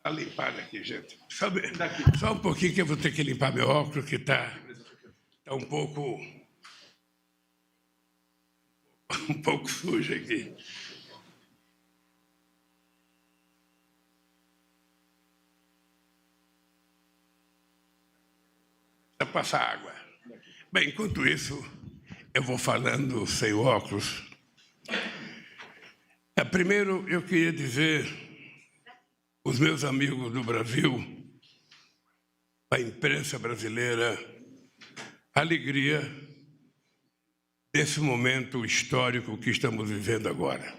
Está limpado aqui, gente. Só um pouquinho que eu vou ter que limpar meu óculos, que está um pouco sujo aqui. Precisa passar água. Bem, enquanto isso, eu vou falando sem óculos. Primeiro, eu queria dizer aos meus amigos do Brasil, a imprensa brasileira, a alegria desse momento histórico que estamos vivendo agora.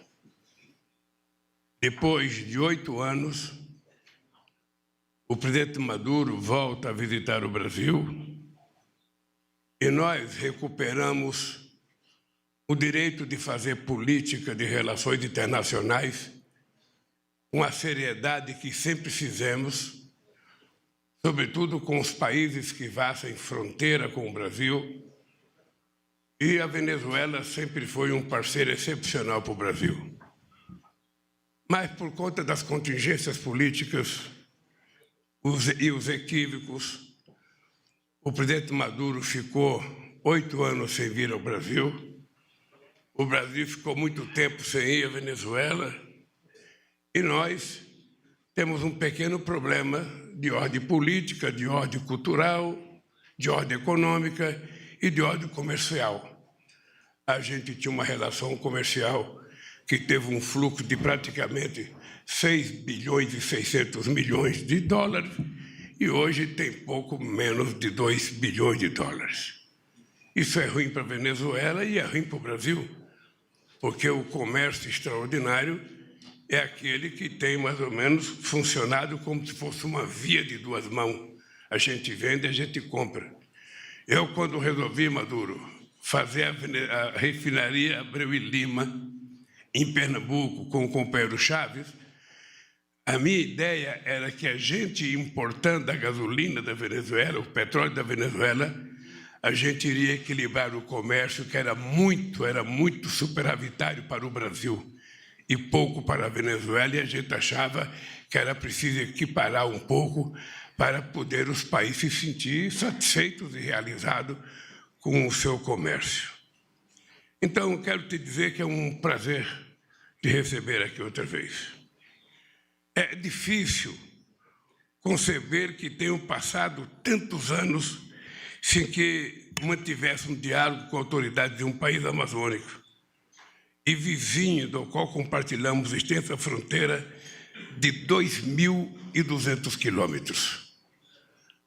Depois de 8 anos, o presidente Maduro volta a visitar o Brasil e nós recuperamos o direito de fazer política de relações internacionais com a seriedade que sempre fizemos, sobretudo com os países que fazem fronteira com o Brasil, e a Venezuela sempre foi um parceiro excepcional para o Brasil. Mas, por conta das contingências políticas e os equívocos, o presidente Maduro ficou 8 anos sem vir ao Brasil. O Brasil ficou muito tempo sem ir à Venezuela e nós temos um pequeno problema de ordem política, de ordem cultural, de ordem econômica e de ordem comercial. A gente tinha uma relação comercial que teve um fluxo de praticamente 6 bilhões e 600 milhões de dólares e hoje tem pouco menos de 2 bilhões de dólares. Isso é ruim para a Venezuela e é ruim para o Brasil, porque o comércio extraordinário é aquele que tem mais ou menos funcionado como se fosse uma via de 2 mãos. A gente vende, a gente compra. Eu, quando resolvi, Maduro, fazer a refinaria Abreu e Lima, em Pernambuco, com o companheiro Chaves, a minha ideia era que a gente, importando a gasolina da Venezuela, o petróleo da Venezuela, a gente iria equilibrar o comércio, que era muito superavitário para o Brasil e pouco para a Venezuela, e a gente achava que era preciso equiparar um pouco para poder os países se sentir satisfeitos e realizados com o seu comércio. Então, eu quero te dizer que é um prazer te receber aqui outra vez. É difícil conceber que tenham passado tantos anos sem que mantivesse um diálogo com a autoridade de um país amazônico e vizinho do qual compartilhamos extensa fronteira de 2.200 quilômetros.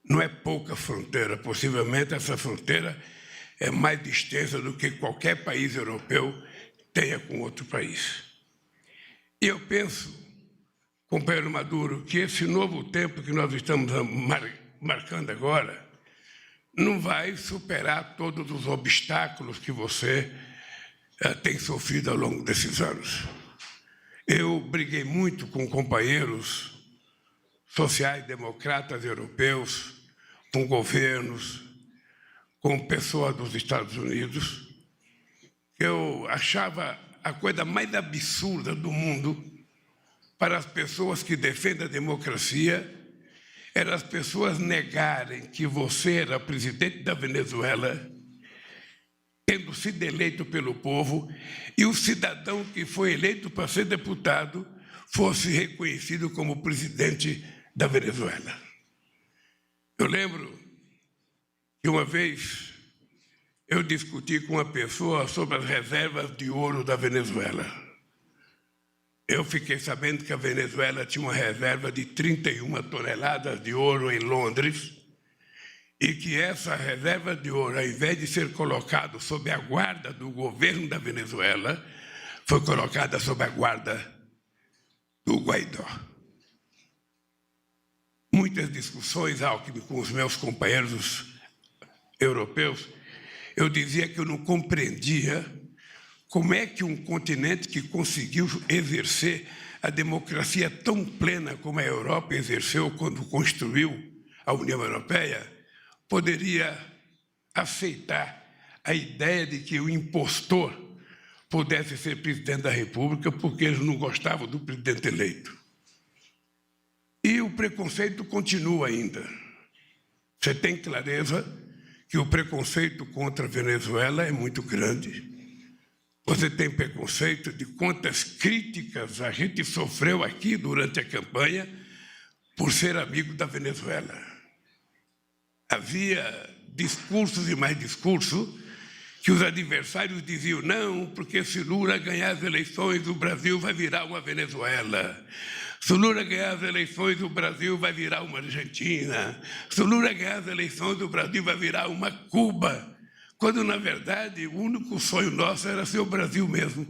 Não é pouca fronteira, possivelmente essa fronteira é mais extensa do que qualquer país europeu tenha com outro país. E eu penso, companheiro Maduro, que esse novo tempo que nós estamos marcando agora não vai superar todos os obstáculos que você tem sofrido ao longo desses anos. Eu briguei muito com companheiros sociais-democratas europeus, com governos, com pessoas dos Estados Unidos. Eu achava a coisa mais absurda do mundo para as pessoas que defendem a democracia era as pessoas negarem que você era presidente da Venezuela, tendo sido eleito pelo povo, e o cidadão que foi eleito para ser deputado fosse reconhecido como presidente da Venezuela. Eu lembro que uma vez eu discuti com uma pessoa sobre as reservas de ouro da Venezuela. Eu fiquei sabendo que a Venezuela tinha uma reserva de 31 toneladas de ouro em Londres e que essa reserva de ouro, ao invés de ser colocada sob a guarda do governo da Venezuela, foi colocada sob a guarda do Guaidó. Muitas discussões, Alckmin, com os meus companheiros europeus, eu dizia que eu não compreendia como é que um continente que conseguiu exercer a democracia tão plena como a Europa exerceu quando construiu a União Europeia, poderia aceitar a ideia de que o impostor pudesse ser presidente da República porque eles não gostavam do presidente eleito. E o preconceito continua ainda. Você tem clareza que o preconceito contra a Venezuela é muito grande. Você tem preconceito de quantas críticas a gente sofreu aqui durante a campanha por ser amigo da Venezuela. Havia discursos e mais discursos que os adversários diziam, não, porque se Lula ganhar as eleições, o Brasil vai virar uma Venezuela. Se Lula ganhar as eleições, o Brasil vai virar uma Argentina. Se Lula ganhar as eleições, o Brasil vai virar uma Cuba. Quando, na verdade, o único sonho nosso era ser o Brasil mesmo.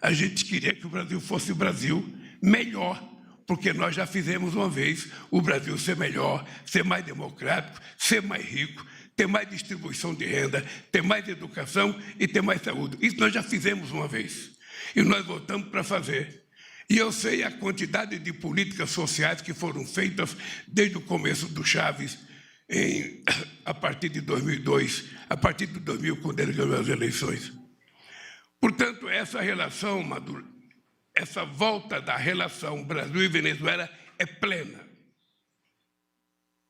A gente queria que o Brasil fosse o Brasil melhor, porque nós já fizemos uma vez o Brasil ser melhor, ser mais democrático, ser mais rico, ter mais distribuição de renda, ter mais educação e ter mais saúde. Isso nós já fizemos uma vez. E nós voltamos para fazer. E eu sei a quantidade de políticas sociais que foram feitas desde o começo do Chávez, a partir de 2002, a partir de 2000, quando ele ganhou as eleições. Portanto, essa relação, Maduro, essa volta da relação Brasil e Venezuela é plena.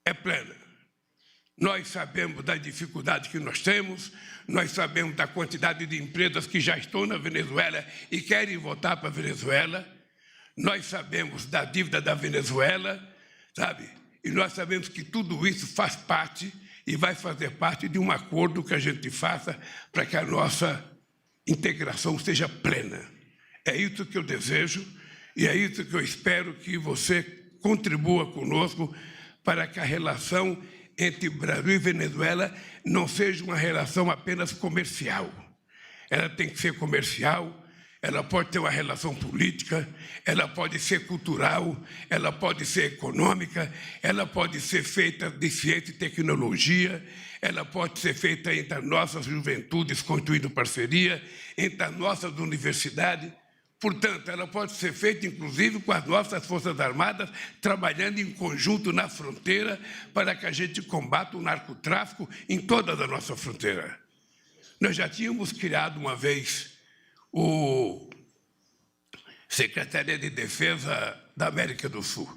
É plena. Nós sabemos da dificuldade que nós temos, nós sabemos da quantidade de empresas que já estão na Venezuela e querem voltar para a Venezuela, nós sabemos da dívida da Venezuela, sabe? E nós sabemos que tudo isso faz parte e vai fazer parte de um acordo que a gente faça para que a nossa integração seja plena. É isso que eu desejo e é isso que eu espero que você contribua conosco para que a relação entre Brasil e Venezuela não seja uma relação apenas comercial. Ela tem que ser comercial, ela pode ter uma relação política, ela pode ser cultural, ela pode ser econômica, ela pode ser feita de ciência e tecnologia, ela pode ser feita entre as nossas juventudes, construindo parceria, entre as nossas universidades. Portanto, ela pode ser feita, inclusive, com as nossas Forças Armadas, trabalhando em conjunto na fronteira para que a gente combata o narcotráfico em toda a nossa fronteira. Nós já tínhamos criado uma vez o Secretaria de Defesa da América do Sul.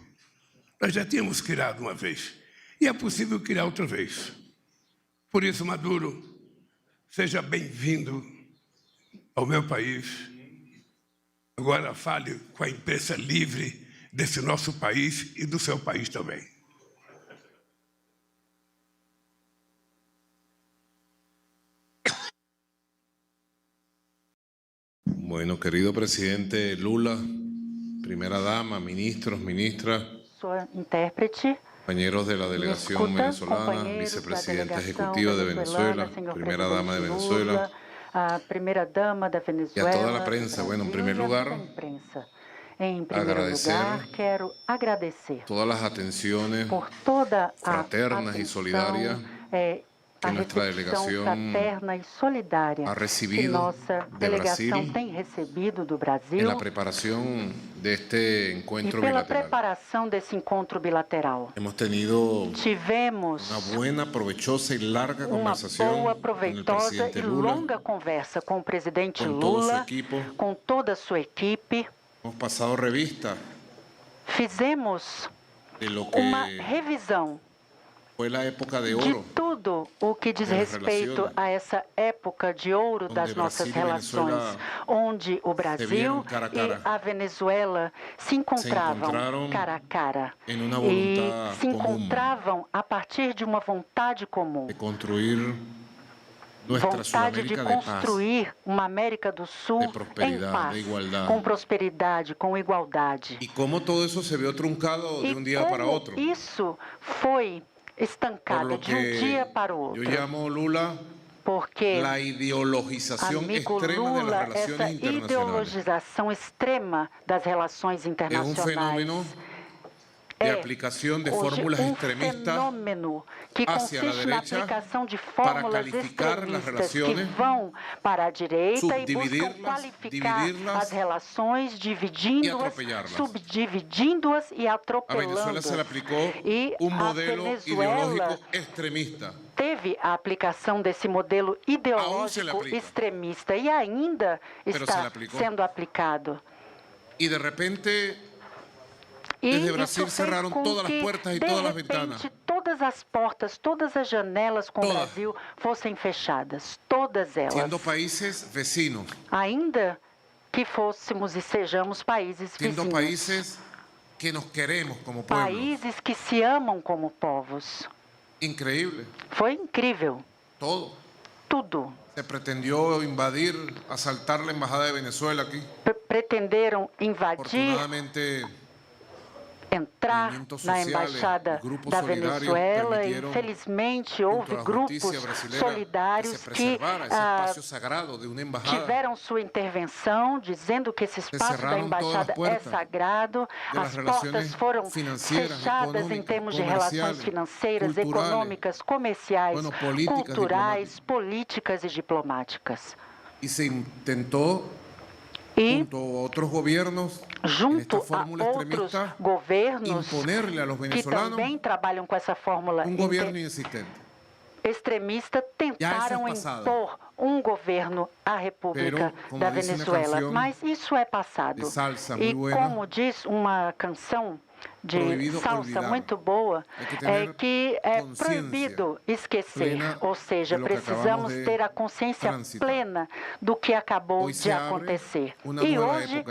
Nós já tínhamos criado uma vez. E é possível criar outra vez. Por isso, Maduro, seja bem-vindo ao meu país. Agora fale com a imprensa livre desse nosso país e do seu país também. Bueno, querido presidente Lula, primera dama, ministros, ministras, compañeros de la delegación venezolana, vicepresidenta ejecutiva de Venezuela, primera dama de Venezuela, a primeira-dama da Venezuela, y a toda la prensa. Bueno, en primer lugar, quero agradecer todas las atenciones por toda fraternas y solidarias que nuestra delegación ha recibido de Brasil en la preparación de este encuentro bilateral. Hemos tenido una buena, provechosa y larga conversación con el presidente Lula, con todo su equipo. Hemos pasado revista de lo que foi a época de ouro, de tudo o que diz respeito a essa época de ouro das nossas relações, onde o Brasil e a Venezuela se encontravam cara a cara e se encontravam a partir de uma vontade comum, vontade de construir uma América do Sul em paz, com prosperidade, com igualdade. E como todo isso se viu truncado de um dia para outro. Isso foi estancada de um dia para o outro. Eu chamo Lula porque a ideologização extrema Lula, das relações essa internacionais. Ideologização extrema das relações internacionais. É fenômeno de aplicação de fórmulas extremistas que consiste na aplicação de fórmulas extremistas que vão para a direita e buscam qualificar as relações, dividindo-as, subdividindo-as e atropelando-as. E a Venezuela teve a aplicação desse modelo ideológico extremista e ainda está sendo aplicado. E de repente Desde Brasil cerraron todas las puertas y todas las ventanas. Todas as portas, todas as janelas com o Brasil fossem fechadas, todas elas. Siendo países vecinos. Ainda que fôssemos e sejamos países vizinhos. Siendo países que nos queremos como pueblo. Países que se amam como povos. Increíble. Foi incrível. Todo. Tudo. Se pretendió invadir, asaltar la embajada de Venezuela aquí. Pretenderam invadir, entrar na embaixada da Venezuela. Infelizmente, houve grupos solidários que tiveram sua intervenção, dizendo que esse espaço da embaixada é sagrado. As portas foram fechadas em termos de relações financeiras, econômicas, comerciais, culturais, políticas e diplomáticas. E se tentou junto a outros governos que também trabalham com essa fórmula extremista, tentaram impor um governo à República da Venezuela. Mas isso é passado. E como diz uma canção de salsa muito boa, é que é proibido esquecer, ou seja, precisamos ter a consciência plena do que acabou de acontecer. E hoje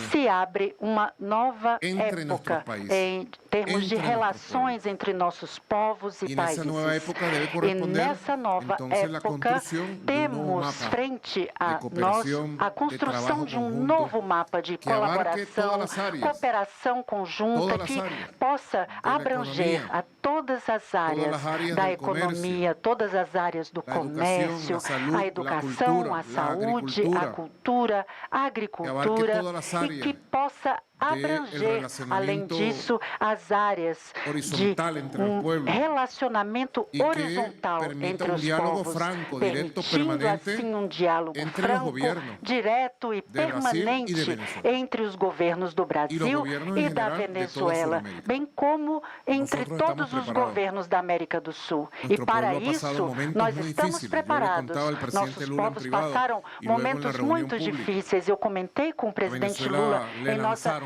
se abre uma nova época em termos de relações entre nossos povos e países. E nessa nova época temos frente a nós a construção de um novo mapa de colaboração, cooperação conjunta, que possa abranger a todas as áreas da economia, todas as áreas do comércio, a educação, a saúde, a cultura, a agricultura, e que possa abranger, além disso, as áreas de um relacionamento horizontal entre os povos, permitindo assim um diálogo franco, direto e permanente entre os governos do Brasil e da Venezuela, bem como entre todos os governos da América do Sul. E para isso, nós estamos preparados. Nossos povos passaram momentos muito difíceis. Eu comentei com o presidente Lula em nossa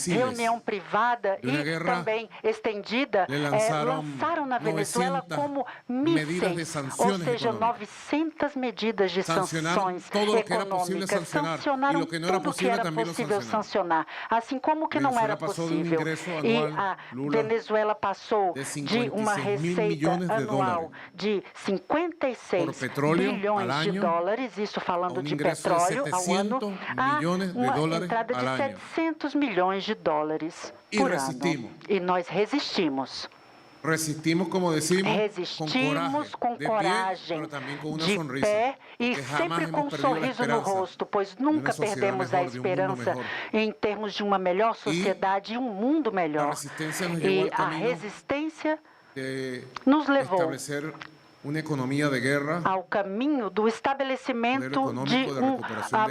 reunião privada e também estendida, lançaram na Venezuela como mísseis, ou seja, 900 medidas de sanções econômicas. Sancionaram tudo que era possível sancionar, assim como que não era possível. E a Venezuela passou de uma receita anual de 56 bilhões de dólares, isso falando de petróleo ao ano, a uma entrada de 700 milhões de dólares por ano. E nós resistimos. Resistimos, como decimos, com coragem, de pé e sempre com um sorriso no rosto, pois nunca perdemos a esperança em termos de uma melhor sociedade e um mundo melhor. E a resistência nos levou uma economia de guerra, ao caminho do estabelecimento de um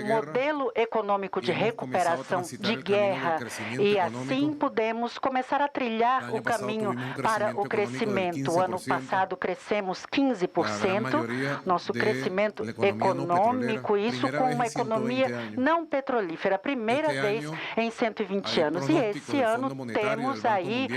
modelo econômico de recuperação de guerra. E assim podemos começar a trilhar o caminho para o crescimento. O ano passado crescemos 15%, nosso crescimento econômico, isso com uma economia não petrolífera, a primeira vez em 120 anos. E esse ano temos aí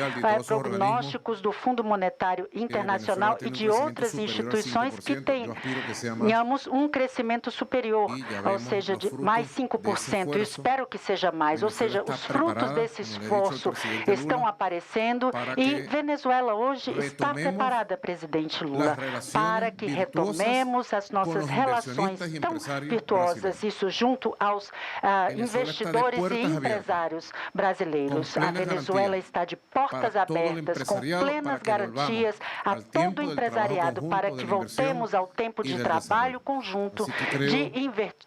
prognósticos do Fundo Monetário Internacional e de outras instituições que tenhamos um crescimento superior, ou seja, de mais 5%. Eu espero que seja mais, ou seja, os frutos desse esforço estão aparecendo e Venezuela hoje está preparada, presidente Lula, para que retomemos as nossas relações tão virtuosas, isso junto aos investidores e empresários brasileiros. A Venezuela está de portas abertas, com plenas garantias a todo o empresariado, para que voltemos ao tempo de trabalho conjunto, de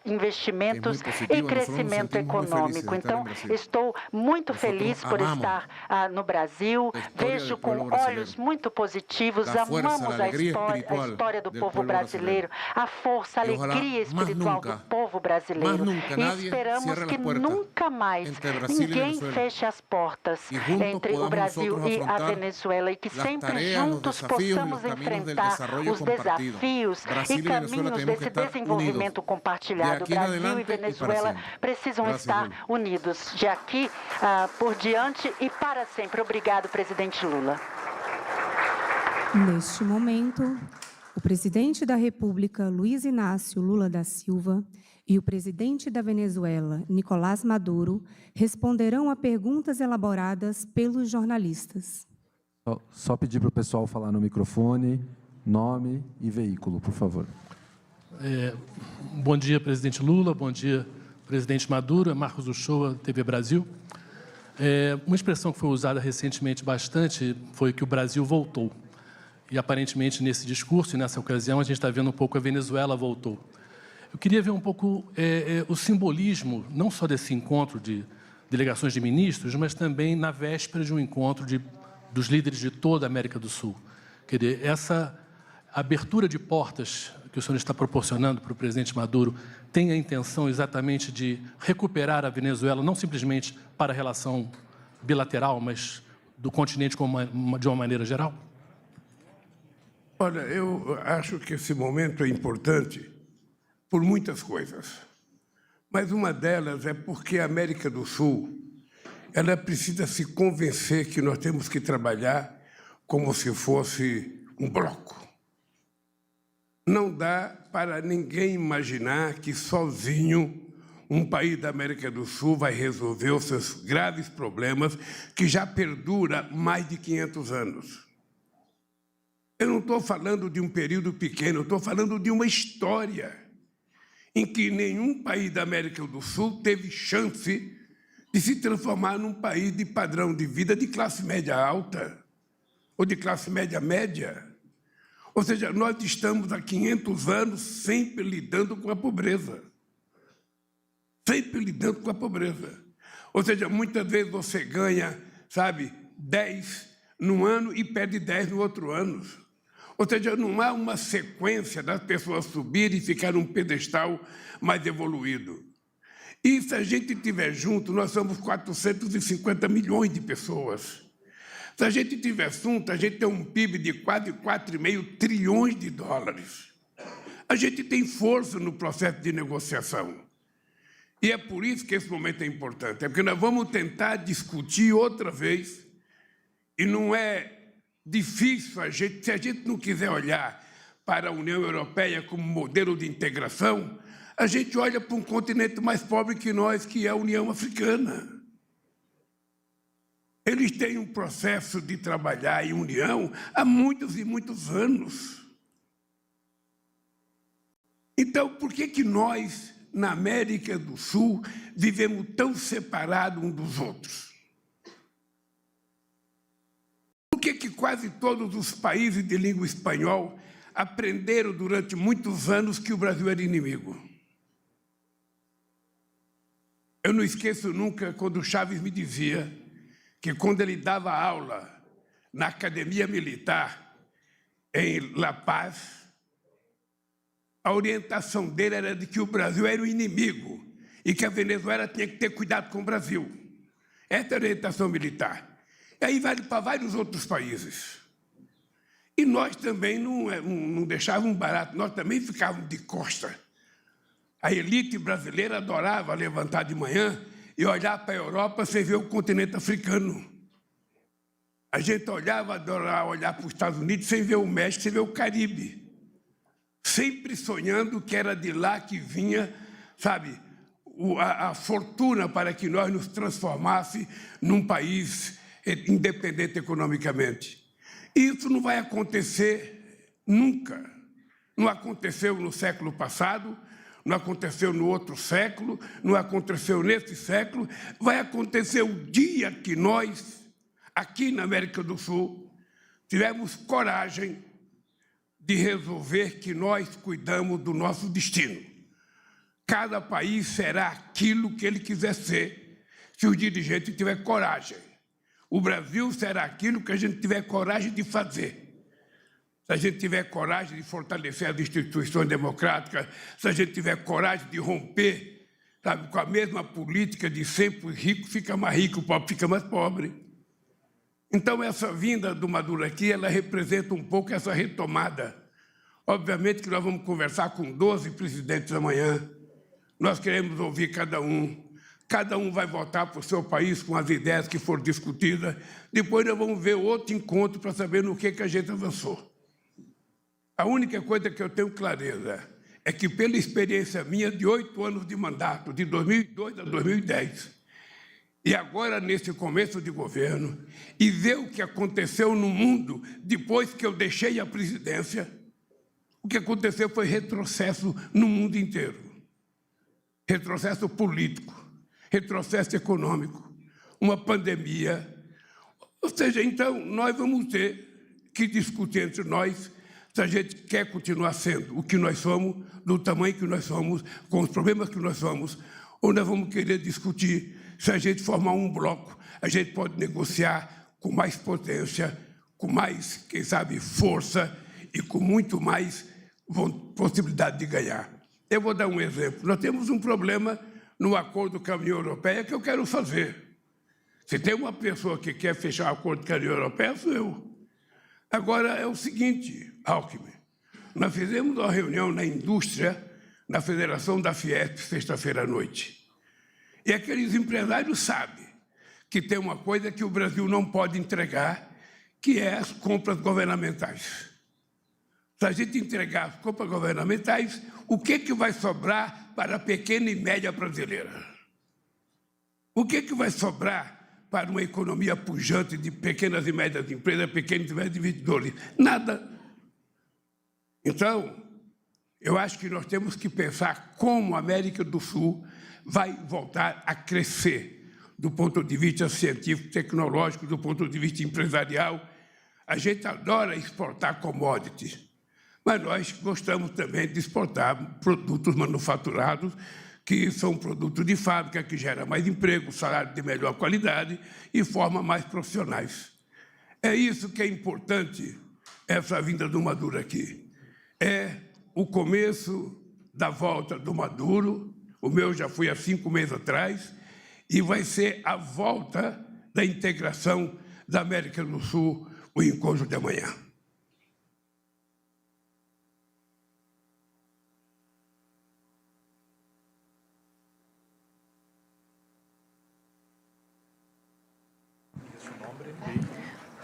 investimentos e crescimento econômico. Então, estou muito feliz por estar no Brasil, vejo com olhos muito positivos, amamos a história do povo brasileiro, a força, a alegria espiritual do povo brasileiro. E esperamos que nunca mais ninguém feche as portas entre o Brasil e a Venezuela e que sempre juntos possamos enfrentar os desafios e caminhos desse desenvolvimento compartilhado. Brasil e Venezuela precisam estar unidos de aqui por diante e para sempre. Obrigado, presidente Lula. Neste momento, o presidente da República, Luiz Inácio Lula da Silva, e o presidente da Venezuela, Nicolás Maduro, responderão a perguntas elaboradas pelos jornalistas. Só pedir para o pessoal falar no microfone, nome e veículo, por favor. Bom dia, presidente Lula. Bom dia, presidente Maduro. Marcos Uchoa, TV Brasil. Uma expressão que foi usada recentemente bastante foi que o Brasil voltou. E, aparentemente, nesse discurso e nessa ocasião, a gente está vendo um pouco a Venezuela voltou. Eu queria ver um pouco o simbolismo, não só desse encontro de delegações de ministros, mas também na véspera de um encontro dos líderes de toda a América do Sul. Quer dizer, essa abertura de portas que o senhor está proporcionando para o presidente Maduro tem a intenção exatamente de recuperar a Venezuela, não simplesmente para a relação bilateral, mas do continente de uma maneira geral? Olha, eu acho que esse momento é importante por muitas coisas, mas uma delas é porque a América do Sul ela precisa se convencer que nós temos que trabalhar como se fosse um bloco. Não dá para ninguém imaginar que sozinho um país da América do Sul vai resolver os seus graves problemas que já perdura mais de 500 anos. Eu não estou falando de um período pequeno, eu estou falando de uma história em que nenhum país da América do Sul teve chance de se transformar num país de padrão de vida de classe média alta ou de classe média média. Ou seja, nós estamos há 500 anos sempre lidando com a pobreza. Sempre lidando com a pobreza. Ou seja, muitas vezes você ganha, 10 num ano e perde 10 no outro ano. Ou seja, não há uma sequência das pessoas subirem e ficar num pedestal mais evoluído. E se a gente estiver junto, nós somos 450 milhões de pessoas. Se a gente estiver junto, a gente tem um PIB de quase 4,5 trilhões de dólares. A gente tem força no processo de negociação. E é por isso que esse momento é importante. É porque nós vamos tentar discutir outra vez, e não é difícil, se a gente não quiser olhar para a União Europeia como modelo de integração, a gente olha para um continente mais pobre que nós, que é a União Africana. Eles têm um processo de trabalhar em união há muitos e muitos anos. Então, por que nós, na América do Sul, vivemos tão separados uns dos outros? Por que quase todos os países de língua espanhol aprenderam durante muitos anos que o Brasil era inimigo? Eu não esqueço nunca quando o Chaves me dizia que quando ele dava aula na Academia Militar em La Paz, a orientação dele era de que o Brasil era o inimigo e que a Venezuela tinha que ter cuidado com o Brasil. Essa é a orientação militar. E aí vale para vários outros países. E nós também não deixávamos barato, nós também ficávamos de costa. A elite brasileira adorava levantar de manhã e olhar para a Europa sem ver o continente africano. A gente adorava olhar para os Estados Unidos sem ver o México, sem ver o Caribe. Sempre sonhando que era de lá que vinha, a fortuna para que nós nos transformasse num país independente economicamente. Isso não vai acontecer nunca. Não aconteceu no século passado, não aconteceu no outro século, não aconteceu nesse século. Vai acontecer o dia que nós, aqui na América do Sul, tivemos coragem de resolver que nós cuidamos do nosso destino. Cada país será aquilo que ele quiser ser, se o dirigente tiver coragem. O Brasil será aquilo que a gente tiver coragem de fazer. Se a gente tiver coragem de fortalecer as instituições democráticas, se a gente tiver coragem de romper, com a mesma política de sempre o rico fica mais rico, o pobre fica mais pobre. Então, essa vinda do Maduro aqui, ela representa um pouco essa retomada Obviamente que nós vamos conversar com 12 presidentes amanhã. Nós queremos ouvir cada um. Cada um vai votar para o seu país com as ideias que foram discutidas. Depois nós vamos ver outro encontro para saber no que a gente avançou. A única coisa que eu tenho clareza é que, pela experiência minha de 8 anos de mandato, de 2002 a 2010, e agora nesse começo de governo, e ver o que aconteceu no mundo depois que eu deixei a presidência, o que aconteceu foi retrocesso no mundo inteiro. Retrocesso político, retrocesso econômico, uma pandemia. Ou seja, então, nós vamos ter que discutir entre nós se a gente quer continuar sendo o que nós somos, do tamanho que nós somos, com os problemas que nós somos, ou nós vamos querer discutir se a gente formar um bloco, a gente pode negociar com mais potência, com mais, quem sabe, força e com muito mais possibilidade de ganhar. Eu vou dar um exemplo. Nós temos um problema no acordo com a União Europeia que eu quero fazer. Se tem uma pessoa que quer fechar o acordo com a União Europeia, sou eu. Agora, é o seguinte, Alckmin, nós fizemos uma reunião na indústria, na Federação da Fiesp, sexta-feira à noite. E aqueles empresários sabem que tem uma coisa que o Brasil não pode entregar, que é as compras governamentais. Se a gente entregar as compras governamentais, o que vai sobrar para a pequena e média brasileira? O que vai sobrar para uma economia pujante de pequenas e médias empresas, pequenos e médios investidores? Nada. Então, eu acho que nós temos que pensar como a América do Sul vai voltar a crescer do ponto de vista científico, tecnológico, do ponto de vista empresarial. A gente adora exportar commodities, mas nós gostamos também de exportar produtos manufaturados, que são produtos de fábrica, que geram mais emprego, salário de melhor qualidade e formam mais profissionais. É isso que é importante, essa vinda do Maduro aqui. É o começo da volta do Maduro, o meu já foi há 5 meses atrás, e vai ser a volta da integração da América do Sul, o encontro de amanhã.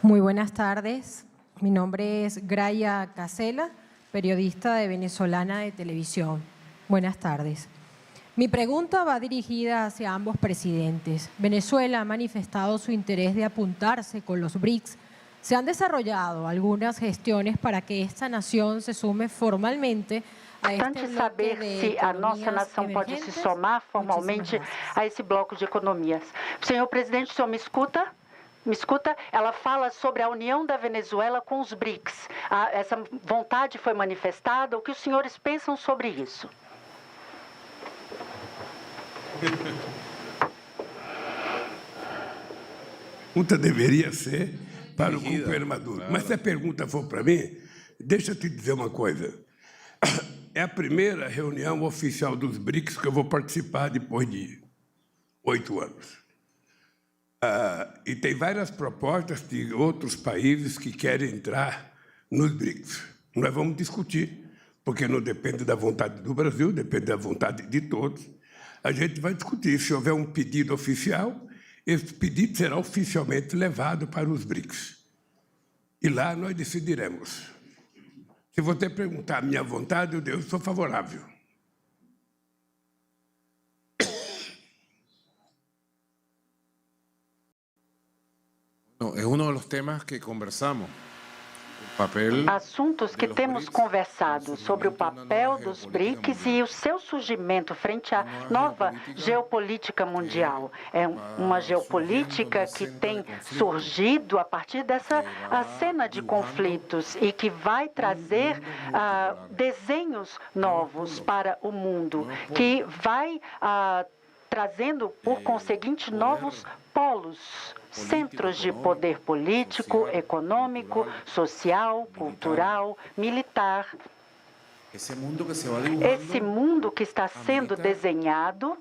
Muy buenas tardes. Mi nombre es Graia Casela, periodista de Venezolana de Televisión. Buenas tardes. Mi pregunta va dirigida hacia ambos presidentes. Venezuela ha manifestado su interés de apuntarse con los BRICS. Se han desarrollado algunas gestiones para que esta nación se sume formalmente a este bloque saber se a nossa nação pode se somar formalmente a esse bloco de economias. Senhor presidente, o senhor me escuta? Me escuta? Ela fala sobre a união da Venezuela com os BRICS. Essa vontade foi manifestada. O que os senhores pensam sobre isso? A pergunta deveria ser para o companheiro Maduro. Mas se a pergunta for para mim, deixa eu te dizer uma coisa. É a primeira reunião oficial dos BRICS que eu vou participar depois de 8 anos. E tem várias propostas de outros países que querem entrar nos BRICS. Nós vamos discutir, porque não depende da vontade do Brasil, depende da vontade de todos. A gente vai discutir. Se houver um pedido oficial, esse pedido será oficialmente levado para os BRICS. E lá nós decidiremos. Se você perguntar a minha vontade, eu sou favorável. É um dos temas que conversamos. Assuntos que temos conversado sobre o papel dos BRICS e o seu surgimento frente à nova geopolítica mundial. É uma geopolítica que tem surgido a partir dessa cena de conflitos e que vai trazer desenhos novos para o mundo, que vai trazendo, por conseguinte, novos polos, centros de poder político, econômico, social, cultural, militar. Esse mundo que está sendo desenhado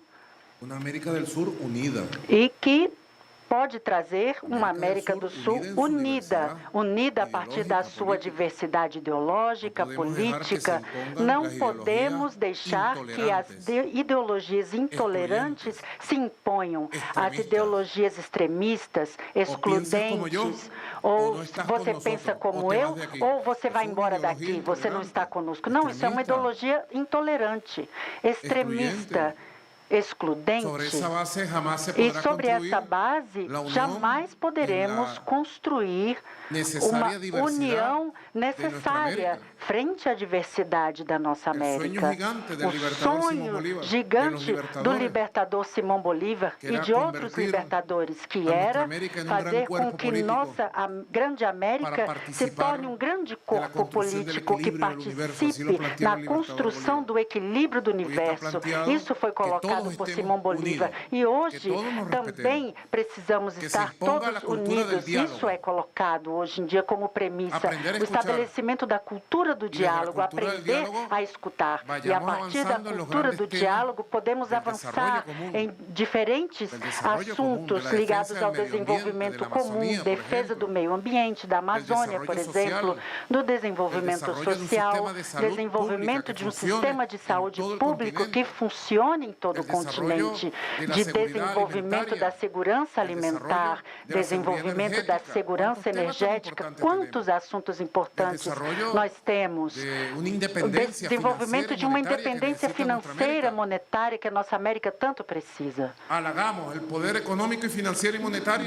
uma América do Sul unida e que pode trazer uma América do Sul unida a partir da sua diversidade ideológica, política. Não podemos deixar que as ideologias intolerantes se imponham, as ideologias extremistas, excludentes. Ou você pensa como eu, ou você vai embora daqui, você não está conosco. Não, isso é uma ideologia intolerante, extremista, excludente. E sobre essa base, jamais poderemos construir uma união necessária frente à diversidade da nossa América. O sonho gigante do libertador Simão Bolívar e de outros libertadores, que era fazer com que nossa grande América se torne um grande corpo político que participe na construção do equilíbrio do universo. Isso foi colocado por Simão Bolívar. E hoje também precisamos estar todos unidos. Isso é colocado hoje em dia como premissa. O estabelecimento da cultura do diálogo, aprender a escutar. E a partir da cultura do diálogo, podemos avançar em diferentes assuntos ligados ao desenvolvimento comum, defesa do meio ambiente, da Amazônia, por exemplo, do desenvolvimento social, desenvolvimento de um sistema de saúde público que funcione em todo o continente, de desenvolvimento da segurança alimentar, desenvolvimento da segurança energética. Quantos assuntos importantes nós temos? O desenvolvimento de uma independência financeira, monetária, que a nossa América tanto precisa.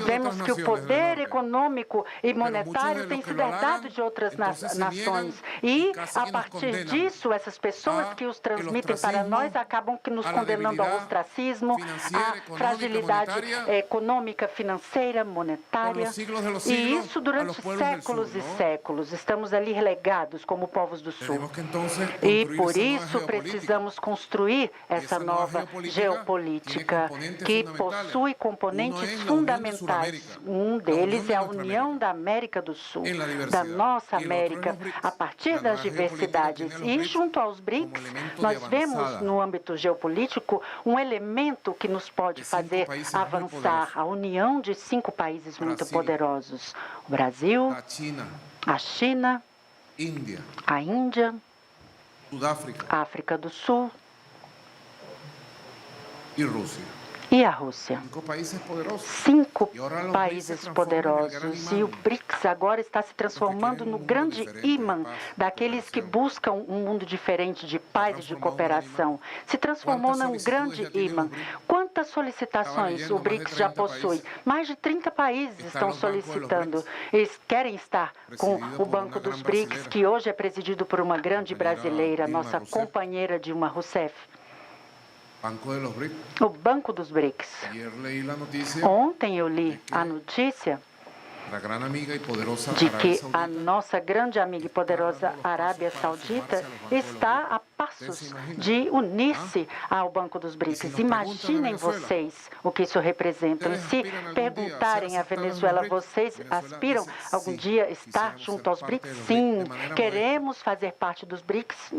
Vemos que o poder econômico e monetário tem sido herdado de outras nações. E, a partir disso, essas pessoas que os transmitem para nós acabam nos condenando ao ostracismo, à fragilidade econômica, financeira, monetária. E isso durante séculos e séculos. Estamos ali relegados como povos do Sul. E, por isso, precisamos construir essa nova geopolítica que possui componentes fundamentais. Um deles é a união da América do Sul, da nossa América, a partir das diversidades. E, junto aos BRICS, nós vemos no âmbito geopolítico um elemento que nos pode fazer avançar, a união de 5 países muito poderosos. O Brasil, a China, a Índia, a África do Sul e a Rússia. 5 países poderosos. E o BRICS agora está se transformando no grande imã daqueles que buscam um mundo diferente de paz e de cooperação. Se transformou num grande imã. Quantas solicitações o BRICS já possui? Mais de 30 países estão solicitando. Eles querem estar com o Banco dos BRICS, que hoje é presidido por uma grande brasileira, nossa companheira Dilma Rousseff. O Banco dos BRICS. Ontem eu li a notícia de que a nossa grande amiga e poderosa Arábia Saudita está a passos de unir-se ao Banco dos BRICS. Imaginem vocês o que isso representa. E se perguntarem à Venezuela, vocês aspiram algum dia estar junto aos BRICS? Sim, queremos fazer parte dos BRICS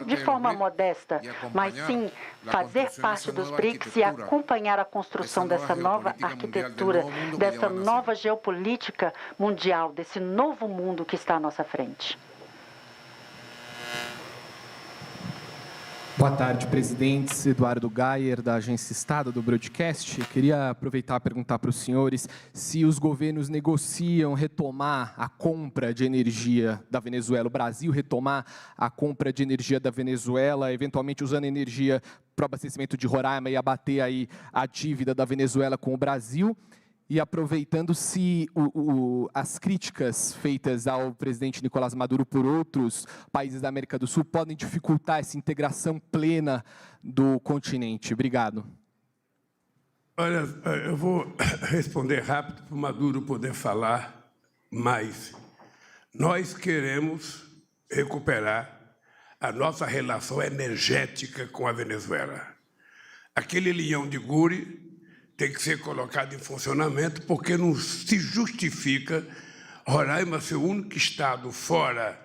de forma modesta, mas sim fazer parte dos BRICS e acompanhar a construção dessa nova arquitetura, dessa nova geopolítica mundial, desse novo mundo que está à nossa frente. Boa tarde, presidentes. Eduardo Gayer, da Agência Estado, do Broadcast. Queria aproveitar e perguntar para os senhores se os governos negociam retomar a compra de energia da Venezuela, o Brasil retomar a compra de energia da Venezuela, eventualmente usando energia para o abastecimento de Roraima e abater aí a dívida da Venezuela com o Brasil. E aproveitando se as críticas feitas ao presidente Nicolás Maduro por outros países da América do Sul podem dificultar essa integração plena do continente. Obrigado. Olha, eu vou responder rápido para o Maduro poder falar mais. Nós queremos recuperar a nossa relação energética com a Venezuela. Aquele leão de Guri tem que ser colocado em funcionamento, porque não se justifica Roraima ser o único estado fora,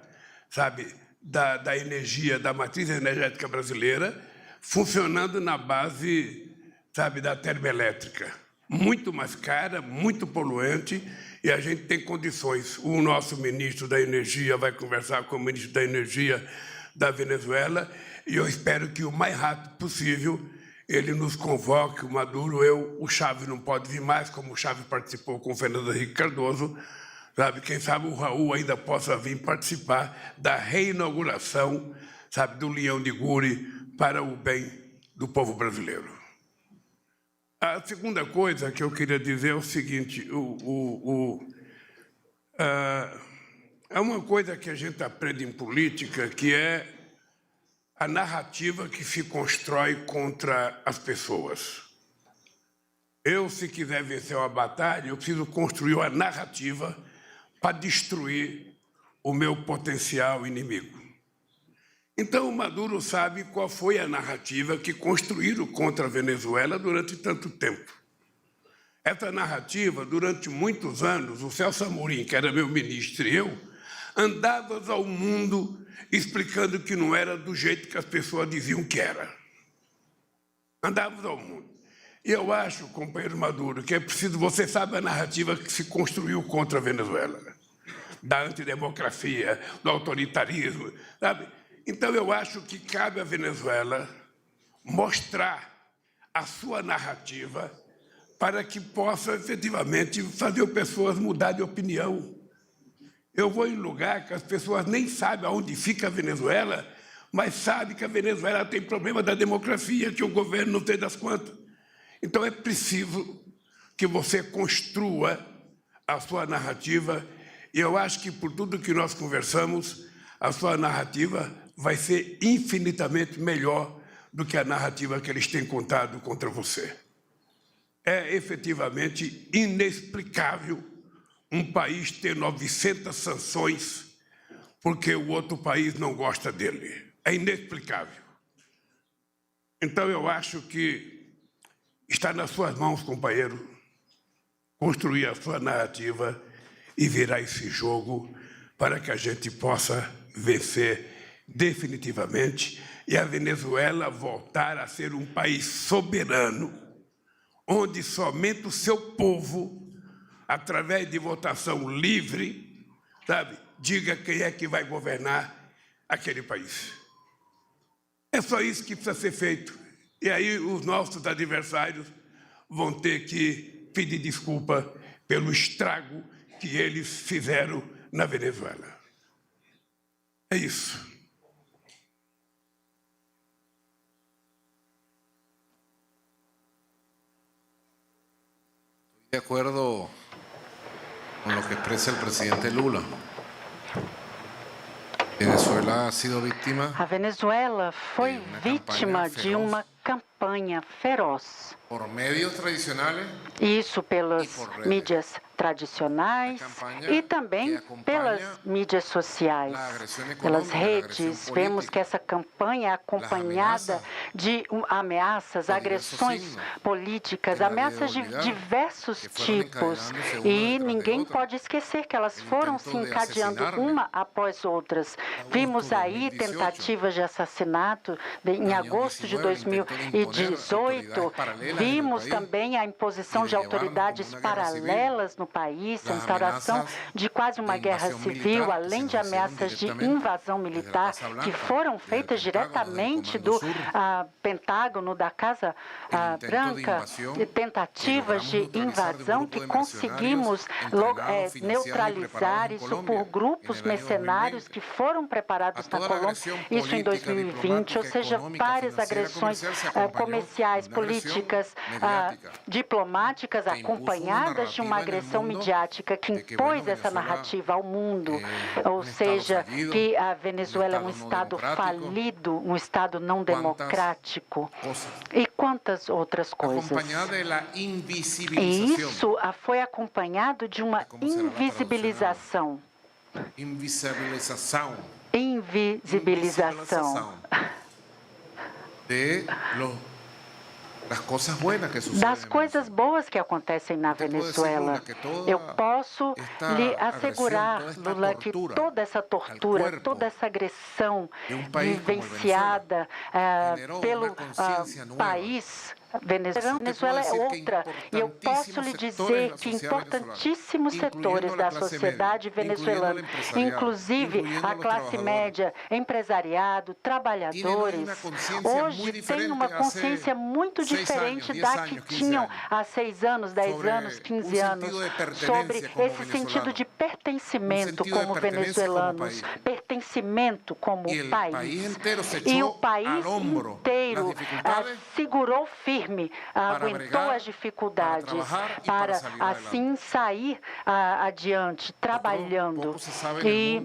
sabe, da energia, da matriz energética brasileira, funcionando na base, sabe, da termoelétrica. muito mais cara, muito poluente, e a gente tem condições. O nosso ministro da Energia vai conversar com o ministro da Energia da Venezuela, e eu espero que o mais rápido possível ele nos convoque, o Maduro, o Chávez não pode vir mais, como o Chávez participou com o Fernando Henrique Cardoso, sabe? Quem sabe o Raul ainda possa vir participar da reinauguração, sabe, do Leão de Guri para o bem do povo brasileiro. A segunda coisa que eu queria dizer é o seguinte, é uma coisa que a gente aprende em política, que é a narrativa que se constrói contra as pessoas. Eu, se quiser vencer uma batalha, eu preciso construir uma narrativa para destruir o meu potencial inimigo. Então, o Maduro sabe qual foi a narrativa que construíram contra a Venezuela durante tanto tempo. Essa narrativa, durante muitos anos, o Celso Amorim, que era meu ministro, e eu, andávamos ao mundo explicando que não era do jeito que as pessoas diziam que era. Andávamos ao mundo. E eu acho, companheiro Maduro, que é preciso... Você sabe a narrativa que se construiu contra a Venezuela, da antidemocracia, do autoritarismo, sabe? Então, eu acho que cabe à Venezuela mostrar a sua narrativa para que possa, efetivamente, fazer pessoas mudar de opinião. Eu vou em lugar que as pessoas nem sabem aonde fica a Venezuela, mas sabem que a Venezuela tem problema da democracia, que o governo não tem das contas. Então, é preciso que você construa a sua narrativa, e eu acho que, por tudo que nós conversamos, a sua narrativa vai ser infinitamente melhor do que a narrativa que eles têm contado contra você. É efetivamente inexplicável um país ter 900 sanções porque o outro país não gosta dele. É inexplicável. Então, eu acho que está nas suas mãos, companheiro, construir a sua narrativa e virar esse jogo para que a gente possa vencer definitivamente e a Venezuela voltar a ser um país soberano, onde somente o seu povo, através de votação livre, sabe, diga quem é que vai governar aquele país. É só isso que precisa ser feito. E aí os nossos adversários vão ter que pedir desculpa pelo estrago que eles fizeram na Venezuela. É isso. De acuerdo con lo que expresa el presidente Lula. Venezuela ha sido víctima. A Venezuela foi vítima de uma campanha feroz. Por medios tradicionais. Isso pelas mídias tradicionais e também pelas mídias sociais, pelas redes. Vemos que essa campanha é acompanhada de ameaças, agressões políticas, ameaças de diversos tipos. E ninguém pode esquecer que elas foram se encadeando uma após outras. Vimos aí tentativas de assassinato em agosto de 2018. Vimos também a imposição de autoridades paralelas no país, a instauração de quase uma guerra civil, além de ameaças de invasão militar que foram feitas diretamente do Pentágono, da Casa Branca, e tentativas de invasão que conseguimos neutralizar isso por grupos mercenários que foram preparados na Colômbia, isso em 2020, ou seja, várias agressões comerciais, políticas, diplomáticas, acompanhadas de uma agressão midiática que impôs essa narrativa ao mundo, ou seja, que a Venezuela é um Estado falido, um Estado não democrático, e quantas outras coisas. E isso foi acompanhado de uma invisibilização. Invisibilização. Das coisas boas que acontecem na Venezuela. Eu posso lhe assegurar, Lula, que toda essa tortura, toda essa agressão vivenciada pelo país Venezuela é outra, e eu posso lhe dizer que importantíssimos setores da sociedade venezuelana, inclusive a classe média, empresariado, trabalhadores, hoje têm uma consciência muito diferente da que tinham há 6 anos, 10 anos, 15 anos, sobre esse sentido de pertencimento como venezuelanos, pertencimento como país. E o país inteiro segurou firme, aguentou as dificuldades para assim sair adiante, trabalhando. E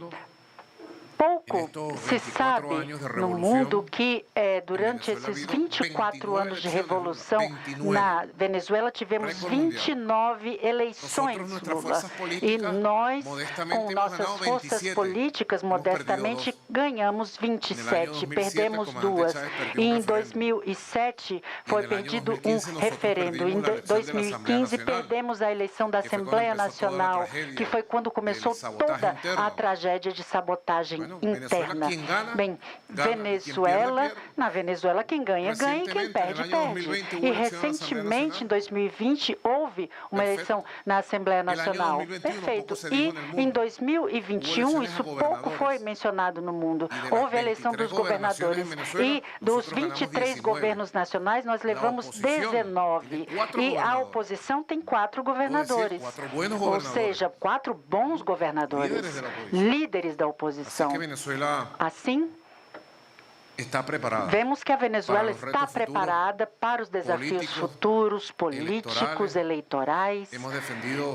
pouco se sabe no mundo que durante esses 24 anos de revolução na Venezuela tivemos 29 eleições, Lula. E nós, com nossas forças políticas, modestamente, ganhamos 27, perdemos 2. E em 2007 foi perdido um referendo. Em 2015 perdemos a eleição da Assembleia Nacional, que foi quando começou toda a tragédia de sabotagem interna. Bem, na Venezuela, quem ganha, ganha, e quem perde, perde. E recentemente, em 2020, houve uma eleição na Assembleia Nacional. Perfeito. E em 2021, isso pouco foi mencionado no mundo, houve a eleição dos governadores. E dos 23 governos nacionais, nós levamos 19. E a oposição tem 4 governadores. Ou seja, 4 bons governadores, líderes da oposição. Assim, vemos que a Venezuela está preparada para os desafios futuros, políticos, eleitorais.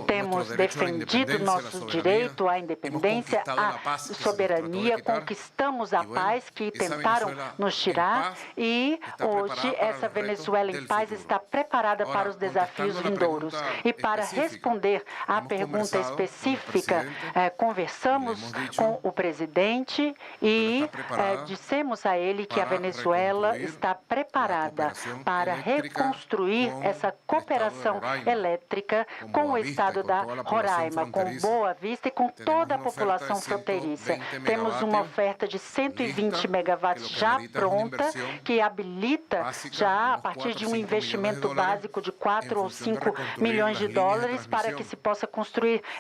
Temos defendido nosso direito à independência, à soberania, conquistamos a paz que tentaram nos tirar, e hoje essa Venezuela em paz está preparada para os desafios vindouros. E para responder à pergunta específica, conversamos com o presidente e dissemos a ele que a Venezuela está preparada para reconstruir essa cooperação elétrica com o estado da Roraima, com Boa Vista e com toda a população fronteiriça. Temos uma oferta de 120 megawatts já pronta, que habilita já a partir de um investimento básico de 4 ou 5 milhões de dólares para que se possa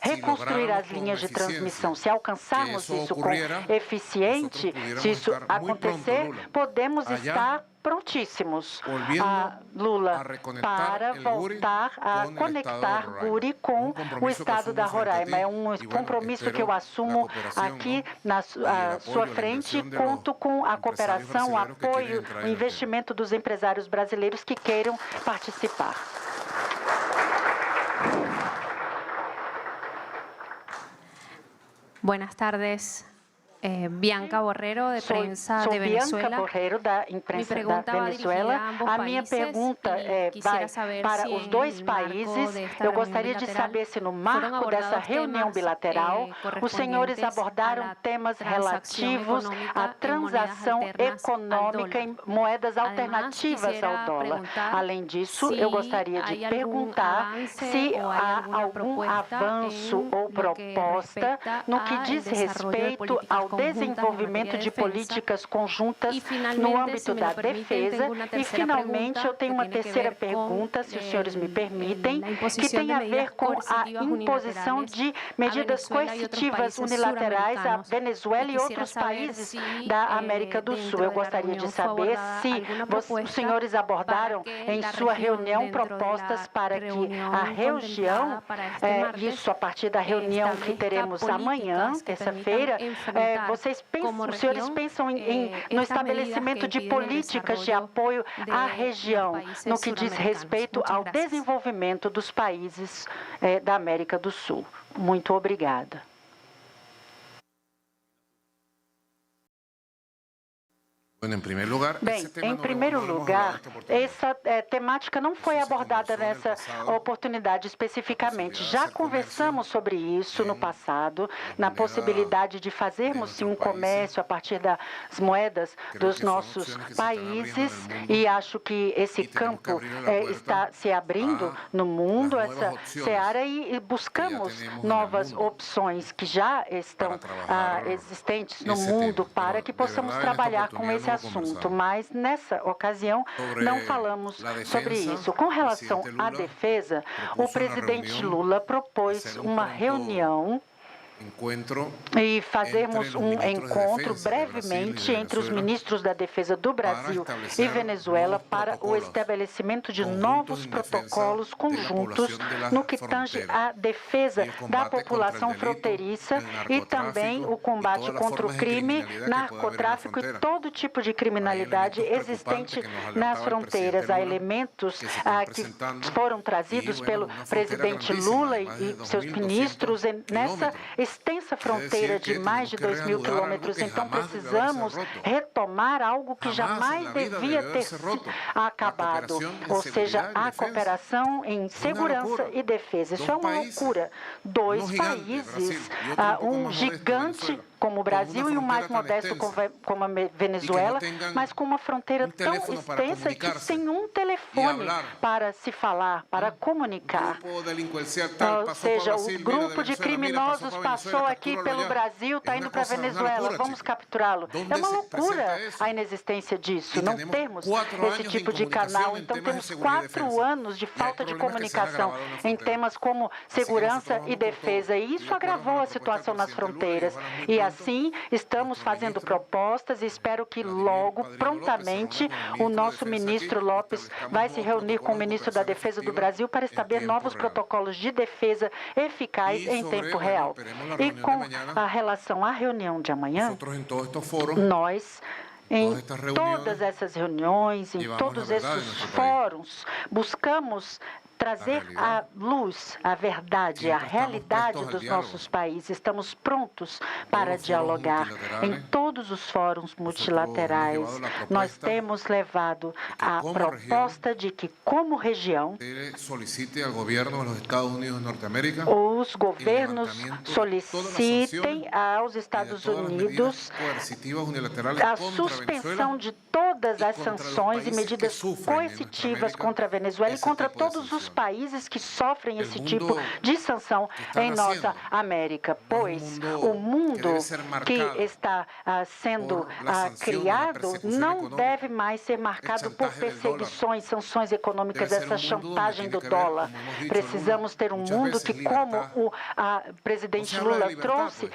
reconstruir as linhas de transmissão. Se alcançarmos isso com eficiente, se isso acontecer, podemos estar prontíssimos, Lula, para voltar a conectar Guri com o estado da Roraima. É um compromisso que eu assumo aqui na sua frente. Conto com a cooperação, o apoio, o investimento dos empresários brasileiros que queiram participar. Buenas tardes. Bianca Borrero, de Prensa de Venezuela. Bianca Borrero, da imprensa da Venezuela. A minha pergunta vai para os dois países. Eu gostaria de saber se, no marco dessa reunião bilateral, os senhores abordaram temas relativos à transação econômica em moedas alternativas ao dólar. Além disso, eu gostaria de perguntar se há algum avanço ou proposta no que diz respeito ao desenvolvimento de políticas conjuntas no âmbito da defesa. E, finalmente, eu tenho uma terceira pergunta, se os senhores me permitem, que tem a ver com a imposição de medidas coercitivas unilaterais à Venezuela e outros países da América do Sul. Eu gostaria de saber se os senhores abordaram em sua reunião propostas para que a região, isso a partir da reunião que teremos amanhã, terça-feira, os senhores pensam no estabelecimento de políticas de apoio à região, no que diz respeito ao desenvolvimento dos países da América do Sul. Muito obrigada. Bem, em primeiro lugar, essa temática não foi abordada nessa oportunidade especificamente. Já conversamos sobre isso no passado, na possibilidade de fazermos sim um comércio a partir das moedas dos nossos países, e acho que esse campo está se abrindo no mundo, essa seara, e buscamos novas opções que já estão existentes no mundo para que possamos trabalhar com esse esse assunto, mas nessa ocasião não falamos sobre isso. Com relação à defesa, o presidente Lula propôs uma reunião e fazermos um encontro brevemente entre os ministros da Defesa do Brasil e Venezuela para o estabelecimento de novos protocolos conjuntos no que tange à defesa da população fronteiriça e também o combate contra o crime, narcotráfico e todo tipo de criminalidade existente nas fronteiras. Há elementos que foram trazidos pelo presidente Lula e seus ministros nessa extensa fronteira de mais de 2.000 quilômetros, então precisamos retomar algo que jamais devia ter acabado, ou seja, a cooperação em segurança e defesa. Isso é uma loucura. Dois países, um gigante como o Brasil e um mais modesto como a Venezuela, mas com uma fronteira tão extensa e que sem um telefone para se falar, para comunicar. Ou seja, o grupo de criminosos passou aqui pelo Brasil, está indo para a Venezuela, vamos capturá-lo. É uma loucura a inexistência disso, não temos esse tipo de canal. Então, temos 4 anos de falta de comunicação em temas como segurança e defesa, e isso agravou a situação nas fronteiras. E assim, estamos fazendo propostas e espero que logo, prontamente, o nosso ministro Lopes vai se reunir com o ministro da Defesa do Brasil para estabelecer novos protocolos de defesa eficazes em tempo real. E com a relação à reunião de amanhã, nós, em todas essas reuniões, em todos esses fóruns, buscamos trazer à luz a verdade, a realidade dos nossos países. Estamos prontos para dialogar em todos os fóruns multilaterais. Nós temos levado a proposta de que, como região, os governos solicitem aos Estados Unidos a suspensão de todas as sanções e medidas coercitivas contra a Venezuela e contra todos os países que sofrem esse tipo de sanção em nossa América, pois o mundo que está sendo criado não deve mais ser marcado por perseguições, sanções econômicas, essa chantagem do dólar. Precisamos ter um mundo que, como o presidente Lula trouxe,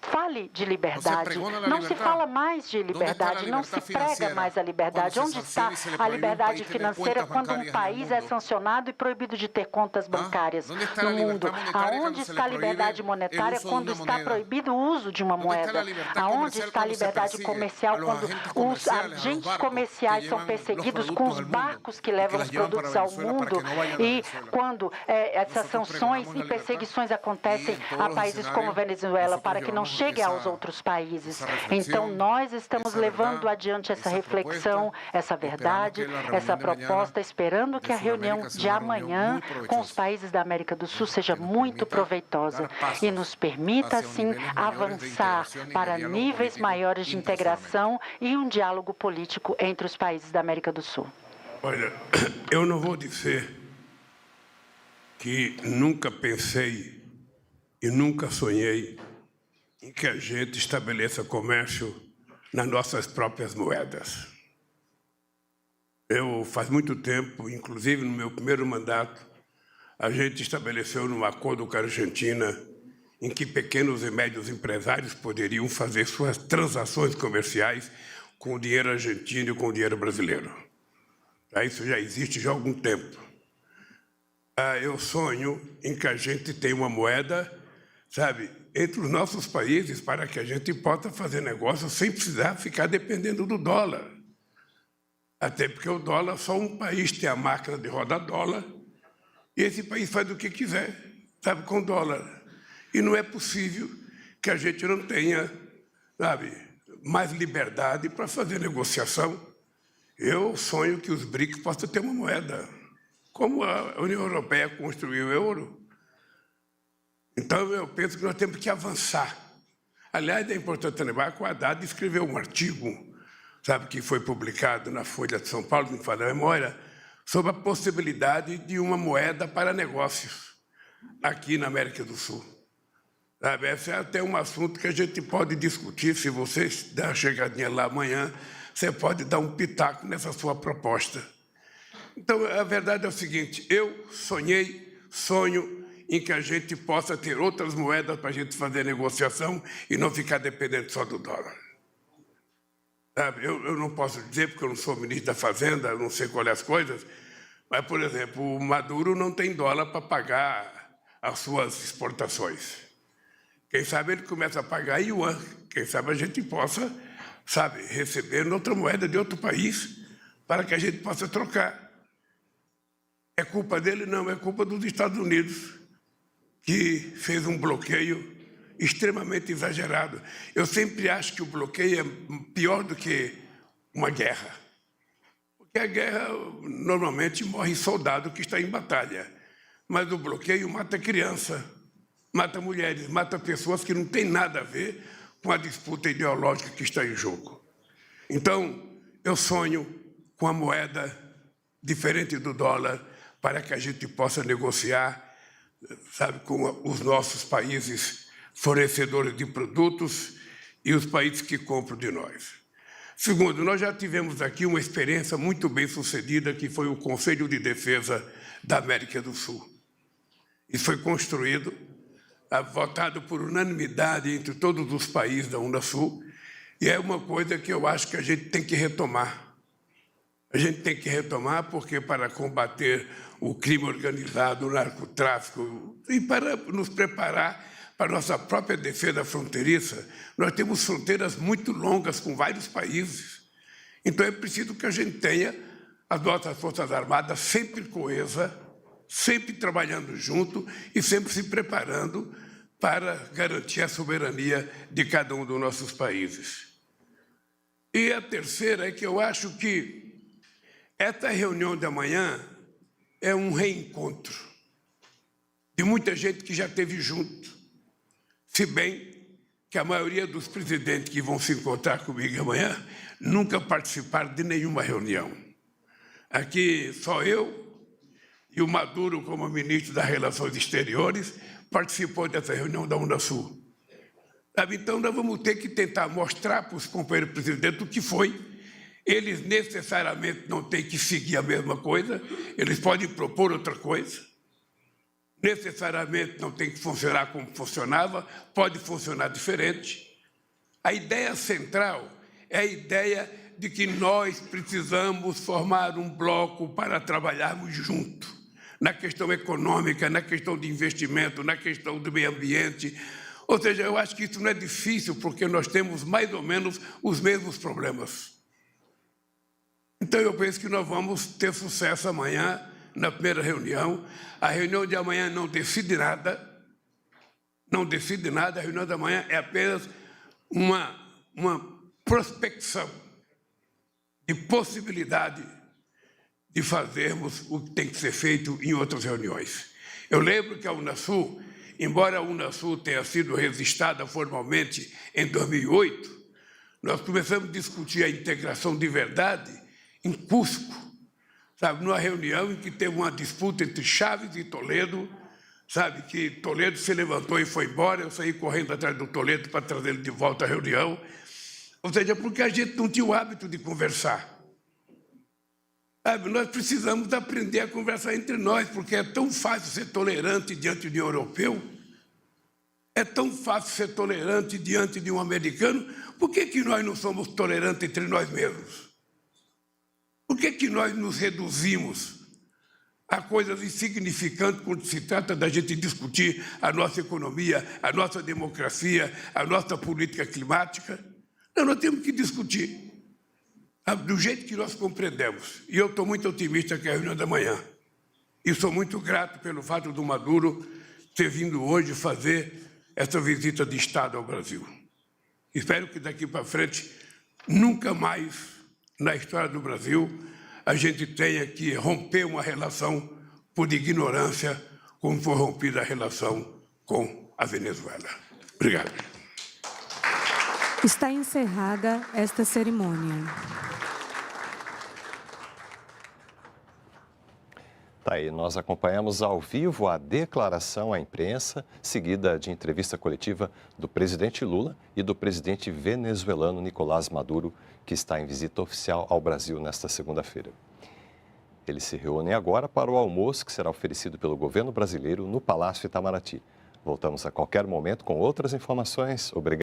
fale de liberdade. Não se fala mais de liberdade, não se prega mais a liberdade. Onde está a liberdade financeira quando um país é sancionado e proibido de ter contas bancárias no mundo? Aonde está a liberdade monetária quando está proibido o uso de uma moeda? Aonde está a liberdade comercial quando os agentes comerciais são perseguidos com os barcos que levam os produtos ao mundo e quando essas sanções e perseguições acontecem a países como a Venezuela para que não chegue aos outros países. Então, nós estamos levando adiante essa reflexão, essa verdade, essa proposta, esperando que a reunião de amanhã com os países da América do Sul seja muito proveitosa e nos permita, assim, avançar para níveis maiores de integração e um diálogo político entre os países da América do Sul. Olha, eu não vou dizer que nunca pensei e nunca sonhei em que a gente estabeleça comércio nas nossas próprias moedas. Faz muito tempo, inclusive no meu primeiro mandato, a gente estabeleceu um acordo com a Argentina em que pequenos e médios empresários poderiam fazer suas transações comerciais com o dinheiro argentino e com o dinheiro brasileiro. Isso já existe já há algum tempo. Eu sonho em que a gente tenha uma moeda, sabe, entre os nossos países para que a gente possa fazer negócio sem precisar ficar dependendo do dólar. Até porque o dólar, só um país tem a máquina de rodar dólar e esse país faz o que quiser, sabe, com dólar. E não é possível que a gente não tenha, sabe, mais liberdade para fazer negociação. Eu sonho que os BRICS possam ter uma moeda, como a União Europeia construiu o euro. Então, eu penso que nós temos que avançar. Aliás, é importante lembrar que o Haddad escreveu um artigo, sabe, que foi publicado na Folha de São Paulo, não me falha a memória, sobre a possibilidade de uma moeda para negócios aqui na América do Sul. Sabe, esse é até um assunto que a gente pode discutir, se vocês der uma chegadinha lá amanhã, você pode dar um pitaco nessa sua proposta. Então, a verdade é o seguinte, eu sonho em que a gente possa ter outras moedas para a gente fazer negociação e não ficar dependente só do dólar. Sabe, eu não posso dizer, porque eu não sou ministro da Fazenda, eu não sei qual é as coisas, mas, por exemplo, o Maduro não tem dólar para pagar as suas exportações. Quem sabe ele começa a pagar yuan, quem sabe a gente possa, sabe, receber outra moeda de outro país para que a gente possa trocar. É culpa dele? Não, é culpa dos Estados Unidos, que fez um bloqueio extremamente exagerado. Eu sempre acho que o bloqueio é pior do que uma guerra. Porque a guerra, normalmente, morre soldado que está em batalha. Mas o bloqueio mata criança, mata mulheres, mata pessoas que não têm nada a ver com a disputa ideológica que está em jogo. Então, eu sonho com a moeda diferente do dólar para que a gente possa negociar, sabe, com os nossos países fornecedores de produtos e os países que compram de nós. Segundo, nós já tivemos aqui uma experiência muito bem sucedida, que foi o Conselho de Defesa da América do Sul. Isso foi construído, votado por unanimidade entre todos os países da Unasul, e é uma coisa que eu acho que a gente tem que retomar. A gente tem que retomar porque para combater o crime organizado, o narcotráfico e para nos preparar para a nossa própria defesa fronteiriça, nós temos fronteiras muito longas com vários países. Então é preciso que a gente tenha as nossas Forças Armadas sempre coesas, sempre trabalhando junto e sempre se preparando para garantir a soberania de cada um dos nossos países. E a terceira é que eu acho que esta reunião de amanhã é um reencontro de muita gente que já esteve junto, se bem que a maioria dos presidentes que vão se encontrar comigo amanhã nunca participaram de nenhuma reunião. Aqui só eu e o Maduro, como ministro das Relações Exteriores, participou dessa reunião da Unasul. Então, nós vamos ter que tentar mostrar para os companheiros presidentes o que foi. Eles necessariamente não têm que seguir a mesma coisa, eles podem propor outra coisa. Necessariamente não tem que funcionar como funcionava, pode funcionar diferente. A ideia central é a ideia de que nós precisamos formar um bloco para trabalharmos juntos, na questão econômica, na questão de investimento, na questão do meio ambiente. Ou seja, eu acho que isso não é difícil, porque nós temos mais ou menos os mesmos problemas. Então, eu penso que nós vamos ter sucesso amanhã, na primeira reunião. A reunião de amanhã não decide nada, a reunião de amanhã é apenas uma prospecção de possibilidade de fazermos o que tem que ser feito em outras reuniões. Eu lembro que a Unasul, embora a Unasul tenha sido registrada formalmente em 2008, nós começamos a discutir a integração de verdade em Cusco, sabe, numa reunião em que teve uma disputa entre Chaves e Toledo, sabe, que Toledo se levantou e foi embora, eu saí correndo atrás do Toledo para trazer ele de volta à reunião. Ou seja, porque a gente não tinha o hábito de conversar. Sabe, nós precisamos aprender a conversar entre nós, porque é tão fácil ser tolerante diante de um europeu, é tão fácil ser tolerante diante de um americano, por que nós não somos tolerantes entre nós mesmos? Por que nós nos reduzimos a coisas insignificantes quando se trata da gente discutir a nossa economia, a nossa democracia, a nossa política climática? Não, nós temos que discutir do jeito que nós compreendemos. E eu estou muito otimista com a reunião da manhã. E sou muito grato pelo fato do Maduro ter vindo hoje fazer essa visita de Estado ao Brasil. Espero que daqui para frente, nunca mais na história do Brasil, a gente tenha que romper uma relação por ignorância, como foi rompida a relação com a Venezuela. Obrigado. Está encerrada esta cerimônia. Tá aí, nós acompanhamos ao vivo a declaração à imprensa, seguida de entrevista coletiva do presidente Lula e do presidente venezuelano Nicolás Maduro, que está em visita oficial ao Brasil nesta segunda-feira. Eles se reúnem agora para o almoço que será oferecido pelo governo brasileiro no Palácio Itamaraty. Voltamos a qualquer momento com outras informações. Obrigado.